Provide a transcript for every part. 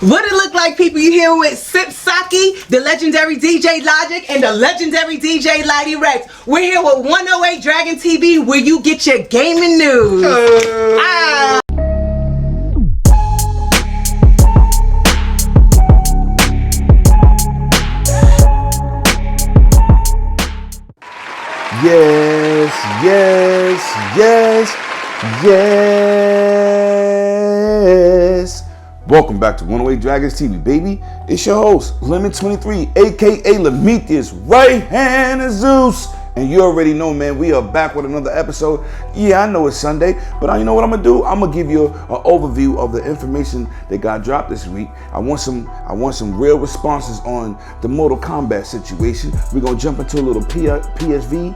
What it look like, people? You here with Sip Saki, the legendary DJ Logic, and the legendary DJ Lighty Rex. We're here with 108 Dragon TV, where you get your gaming news. Yes. Welcome back to 108 Dragons TV, baby. It's your host, Lemon23, aka Lemetius, right hand is Zeus. And you already know, man, we are back with another episode. Yeah, I know it's Sunday, but you know what I'm gonna do? I'm gonna give you an overview of the information that got dropped this week. I want some real responses on the Mortal Kombat situation. We're gonna jump into a little PSVR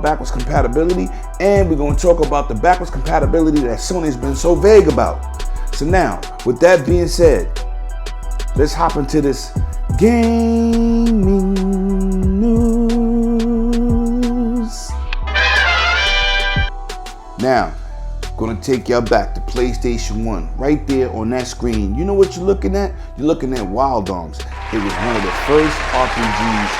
backwards compatibility, and we're gonna talk about the backwards compatibility that Sony's been so vague about. So now, with that being said, let's hop into this gaming news. Now, gonna take y'all back to PlayStation 1. Right there on that screen. You know what you're looking at? You're looking at Wild Arms. It was one of the first RPGs,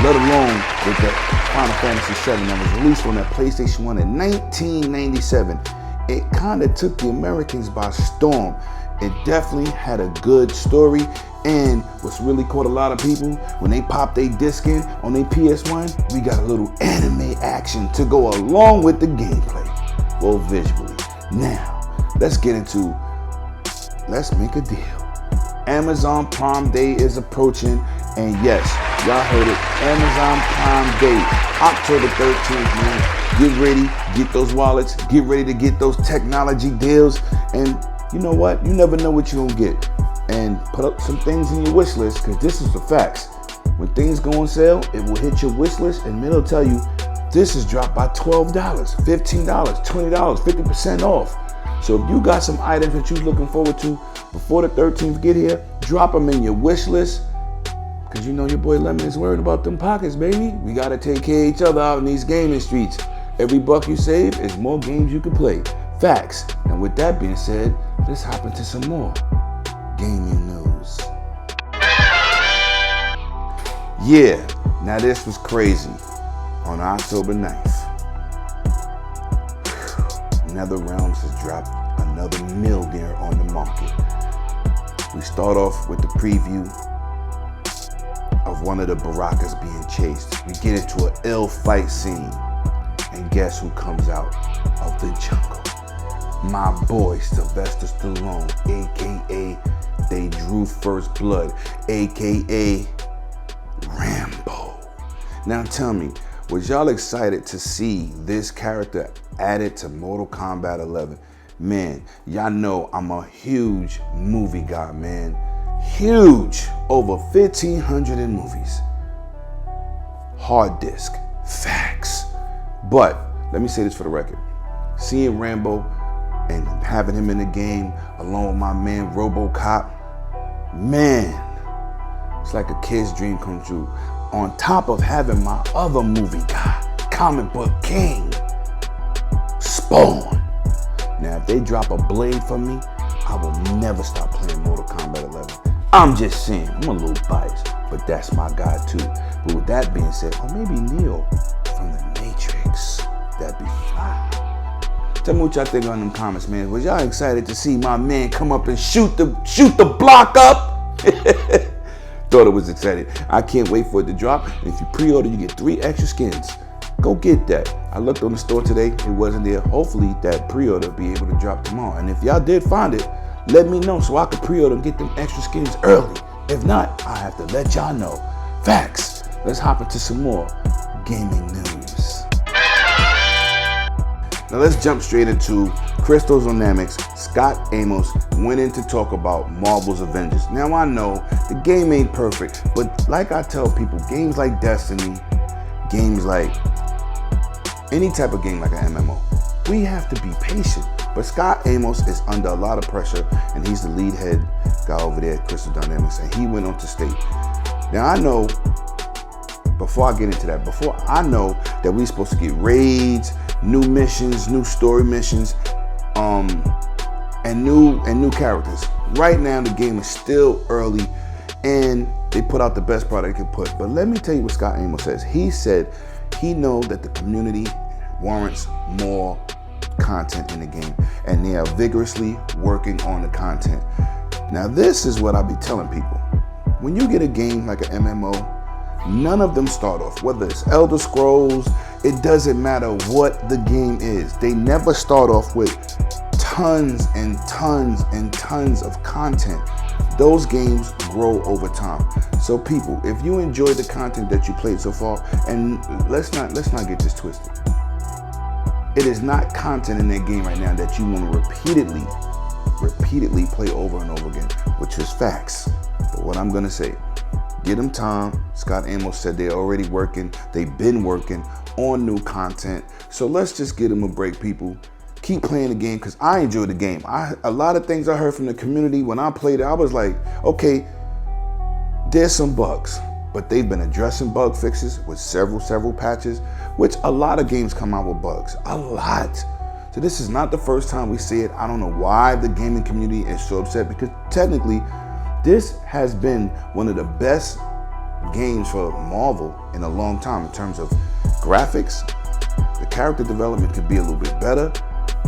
let alone with the Final Fantasy VII, that was released on that PlayStation 1 in 1997. It kind of took the Americans by storm. It definitely had a good story, and what's really caught a lot of people, when they pop their disc in on their PS1, we got a little anime action to go along with the gameplay, well, visually. Now, let's make a deal. Amazon Prime Day is approaching, and yes, y'all heard it, Amazon Prime Day, October 13th, man. Get ready, get those wallets, get ready to get those technology deals, and you know what? You never know what you're gonna get. And put up some things in your wish list, because this is the facts. When things go on sale, it will hit your wish list, and it'll tell you this is dropped by $12, $15, $20, 50% off. So if you got some items that you're looking forward to before the 13th get here, drop them in your wish list. Because you know your boy Lemon is worried about them pockets, baby. We got to take care of each other out in these gaming streets. Every buck you save is more games you can play. Facts. And with that being said, let's hop into some more gaming news. Yeah, now this was crazy. On October 9th, NetherRealms has dropped another millionaire on the market. We start off with the preview of one of the Barakas being chased. We get into an ill fight scene, and guess who comes out of the jungle? My boy Sylvester Stallone, aka They Drew First Blood, aka Rambo. Now tell me, was y'all excited to see this character added to Mortal Kombat 11? Man, y'all know I'm a huge movie guy, man. Huge, over 1,500 in movies. Hard disk, facts. But let me say this for the record. Seeing Rambo and having him in the game along with my man RoboCop, man, it's like a kid's dream come true. On top of having my other movie guy, comic book king, Spawn. Now if they drop a blade for me, I will never stop playing Mortal Kombat 11. I'm just saying, I'm a little biased, but that's my guy too. But with that being said, or maybe Neo from the Matrix, that'd be fly. Tell me what y'all think on them comments, man. Was y'all excited to see my man come up and shoot the block up? Thought it was exciting. I can't wait for it to drop. And if you pre-order, you get 3 extra skins. Go get that. I looked on the store today, it wasn't there. Hopefully that pre-order will be able to drop tomorrow. And if y'all did find it, let me know so I can pre-order and get them extra skins early. If not, I have to let y'all know. Facts. Let's hop into some more gaming news. Now let's jump straight into Crystal Dynamics. Scott Amos went in to talk about Marvel's Avengers. Now I know the game ain't perfect, but like I tell people, games like Destiny, games like any type of game like an MMO, we have to be patient. But Scott Amos is under a lot of pressure, and he's the lead head guy over there at Crystal Dynamics, and he went on to state. Now I know, before I get into that, I know that we're supposed to get raids, new missions, new story missions, and new characters. Right now the game is still early and they put out the best product they could put. But let me tell you what Scott Amos says. He said he knows that the community warrants more content in the game and they are vigorously working on the content. Now this is what I be telling people. When you get a game like an MMO, none of them start off, whether it's Elder Scrolls, it doesn't matter what the game is. They never start off with tons and tons and tons of content. Those games grow over time. So people, if you enjoy the content that you played so far, and let's not get this twisted. It is not content in that game right now that you want to repeatedly play over and over again, which is facts. But what I'm gonna say, get them time. Scott Amos said they're already working. They've been working on new content. So let's just give them a break, people. Keep playing the game because I enjoy the game. A lot of things I heard from the community when I played it, I was like, okay, there's some bugs, but they've been addressing bug fixes with several patches, which a lot of games come out with bugs, a lot. So this is not the first time we see it. I don't know why the gaming community is so upset because technically this has been one of the best games for Marvel in a long time in terms of graphics. The character development could be a little bit better,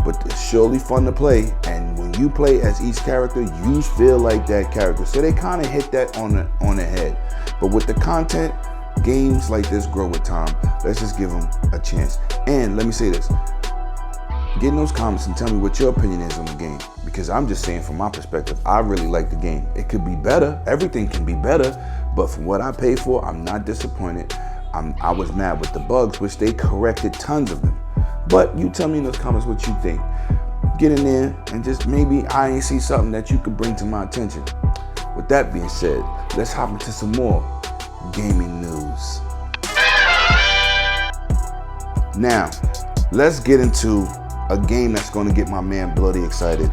but it's surely fun to play. And when you play as each character, you feel like that character. So they kind of hit that on the head. But with the content, games like this grow with time. Let's just give them a chance. And let me say this. Get in those comments and tell me what your opinion is on the game. Because I'm just saying from my perspective, I really like the game. It could be better. Everything can be better. But from what I paid for, I'm not disappointed. I was mad with the bugs, which they corrected tons of them. But you tell me in those comments what you think. Get in there and just maybe I ain't see something that you could bring to my attention. With that being said, let's hop into some more gaming news. Now, let's get into a game that's going to get my man bloody excited.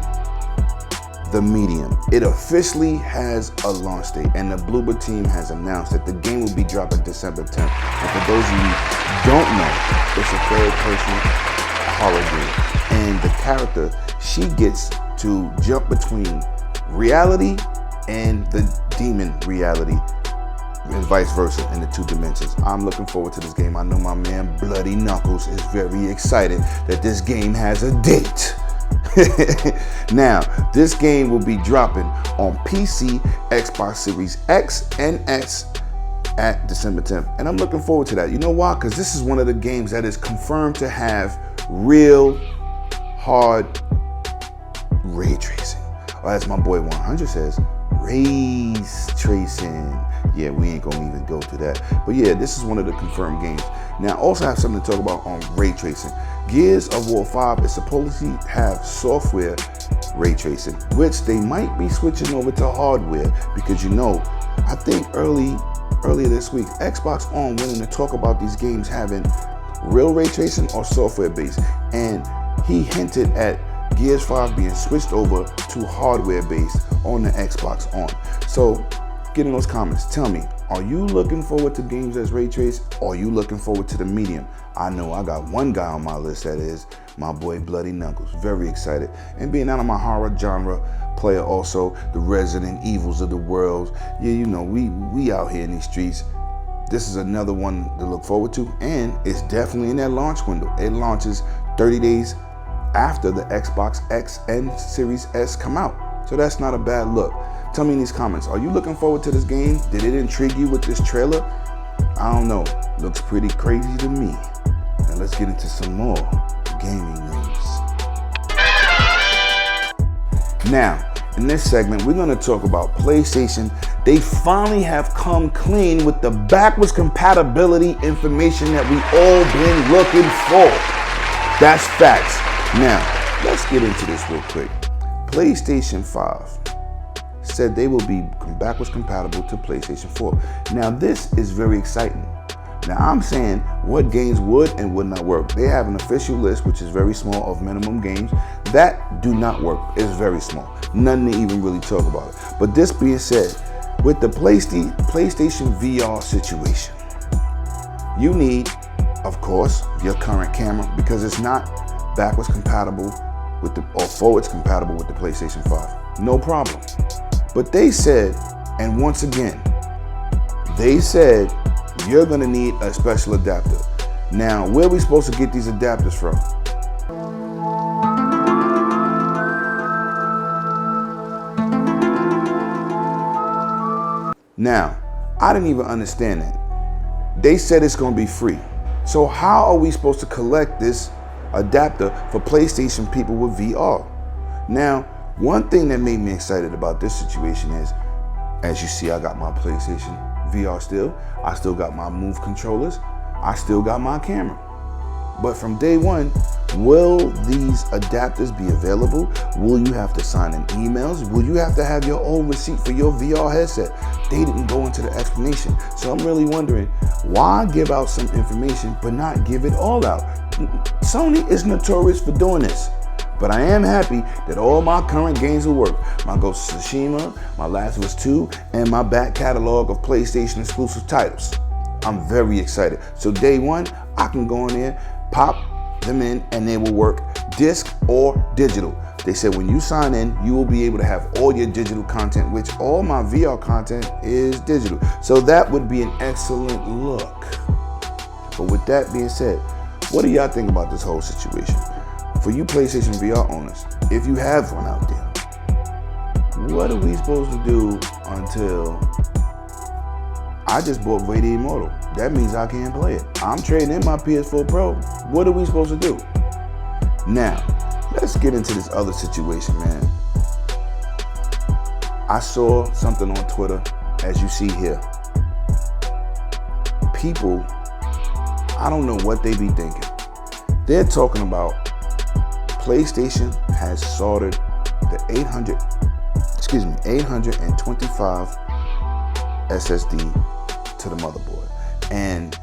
The Medium. It officially has a launch date and the Bloober team has announced that the game will be dropping December 10th. And for those of you who don't know, it's a third-person horror game. And the character, she gets to jump between reality and the demon reality and vice versa in the two dimensions. I'm looking forward to this game. I know my man Bloody Knuckles is very excited that this game has a date. Now, this game will be dropping on PC, Xbox Series X and S at December 10th. And I'm looking forward to that. You know why? Because this is one of the games that is confirmed to have real hard ray tracing. Or as my boy 100 says, race tracing. Yeah, we ain't gonna even go to that. But yeah, this is one of the confirmed games. Now, I also have something to talk about on ray tracing. Gears of War 5 is supposed to have software ray tracing, which they might be switching over to hardware because you know, I think earlier this week, Xbox On went in to talk about these games having real ray tracing or software based, and he hinted at Gears 5 being switched over to hardware based on the Xbox On. So get in those comments, tell me, are you looking forward to games that's ray traced or are you looking forward to the Medium? I know I got one guy on my list, that is my boy Bloody Knuckles. Very excited. And being out of my horror genre player also, the Resident Evils of the world. Yeah, you know, we out here in these streets. This is another one to look forward to, and it's definitely in that launch window. It launches 30 days after the Xbox X and Series S come out. So that's not a bad look. Tell me in these comments, are you looking forward to this game? Did it intrigue you with this trailer? I don't know. Looks pretty crazy to me. Now let's get into some more gaming news. Now, in this segment, we're going to talk about PlayStation. They finally have come clean with the backwards compatibility information that we all been looking for. That's facts. Now, let's get into this real quick. PlayStation 5 said they will be backwards compatible to PlayStation 4. Now, this is very exciting. Now, I'm saying what games would and would not work. They have an official list, which is very small, of minimum games that do not work. It's very small. Nothing to even really talk about it. But this being said, with the PlayStation VR situation, you need, of course, your current camera because it's not backwards compatible with or forwards compatible with the PlayStation 5. No problem. But they said, and once again, they said you're gonna need a special adapter. Now, where are we supposed to get these adapters from? Now, I didn't even understand that. They said it's gonna be free. So how are we supposed to collect this adapter for PlayStation people with VR? Now, one thing that made me excited about this situation is, as you see, I got my PlayStation VR still. I still got my Move controllers. I still got my camera. But from day one, will these adapters be available? Will you have to sign in emails? Will you have to have your own receipt for your VR headset? They didn't go into the explanation. So I'm really wondering, why give out some information but not give it all out? Sony is notorious for doing this. But I am happy that all my current games will work. My Ghost of Tsushima, my Last of Us 2, and my back catalog of PlayStation exclusive titles. I'm very excited. So day one, I can go in there, pop them in, and they will work disc or digital. They said when you sign in, you will be able to have all your digital content, which all my VR content is digital. So that would be an excellent look. But with that being said, what do y'all think about this whole situation? For you PlayStation VR owners, if you have one out there, what are we supposed to do until I just bought Vader Immortal? That means I can't play it. I'm trading in my PS4 Pro. What are we supposed to do? Now, let's get into this other situation, man. I saw something on Twitter, as you see here. People, I don't know what they be thinking. They're talking about PlayStation has soldered the 825 SSD to the motherboard. And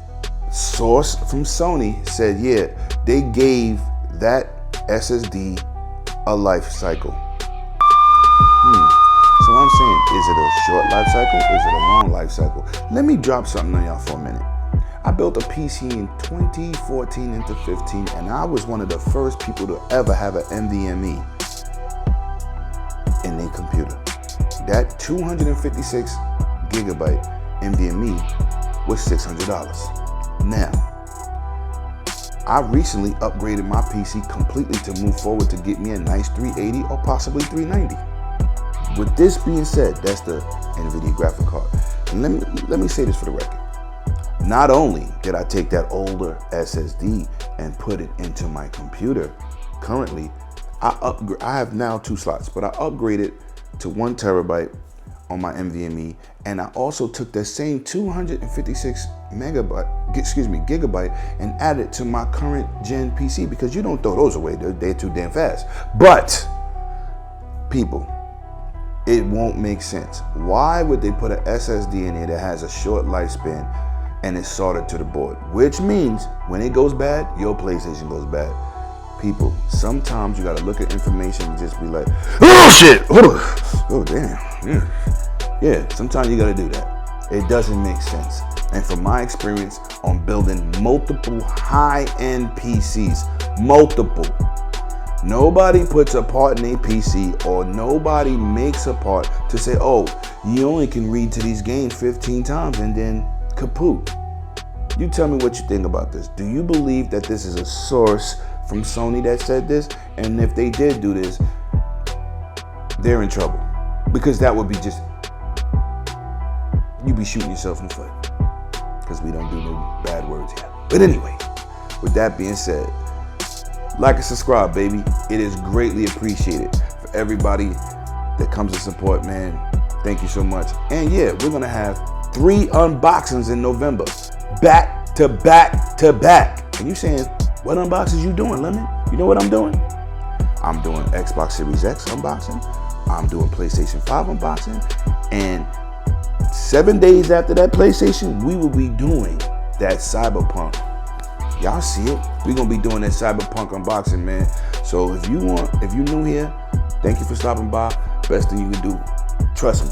source from Sony said, yeah, they gave that SSD a life cycle. So I'm saying, is it a short life cycle? Is it a long life cycle? Let me drop something on y'all for a minute. I built a PC in 2014 into 15, and I was one of the first people to ever have an NVMe in their computer. That 256 gigabyte NVMe was $600. Now, I recently upgraded my PC completely to move forward to get me a nice 380 or possibly 390. With this being said, that's the NVIDIA graphic card. And let me say this for the record. Not only did I take that older SSD and put it into my computer, currently I have now 2 slots, but I upgraded to 1 terabyte on my NVMe, and I also took that same 256 gigabyte and added it to my current gen PC, because you don't throw those away, they're too damn fast. But people, it won't make sense. Why would they put an SSD in here that has a short lifespan and it's soldered to the board? Which means when it goes bad, your PlayStation goes bad. People, sometimes you gotta look at information and just be like, oh shit, oh damn. Yeah, sometimes you gotta do that. It doesn't make sense. And from my experience on building multiple high-end PCs, nobody puts a part in a PC, or nobody makes a part to say, oh, you only can read to these games 15 times and then kaput. You tell me what you think about this. Do you believe that this is a source from Sony that said this? And if they did do this, they're in trouble. Because that would be just, you'd be shooting yourself in the foot. Because we don't do no bad words here. But anyway, with that being said, like and subscribe, baby. It is greatly appreciated. For everybody that comes to support, man, thank you so much. And yeah, we're gonna have 3 unboxings in November, back to back to back. And you saying, what unboxings you doing, Lemon? You know what I'm doing? I'm doing Xbox Series X unboxing. I'm doing PlayStation 5 unboxing. And 7 days after that PlayStation, we will be doing that Cyberpunk. Y'all see it? We're gonna be doing that Cyberpunk unboxing, man. So if you new here, thank you for stopping by. Best thing you can do, trust me,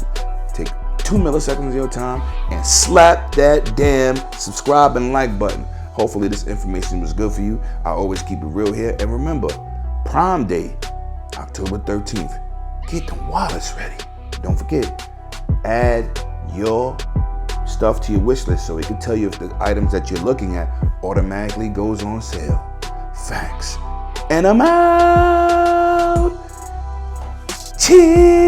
take 2 milliseconds of your time and slap that damn subscribe and like button. Hopefully this information was good for you. I always keep it real here. And remember, Prime Day October 13th. Get them wallets ready. Don't forget, add your stuff to your wish list so it can tell you if the items that you're looking at automatically goes on sale. Facts. And I'm out. Cheers.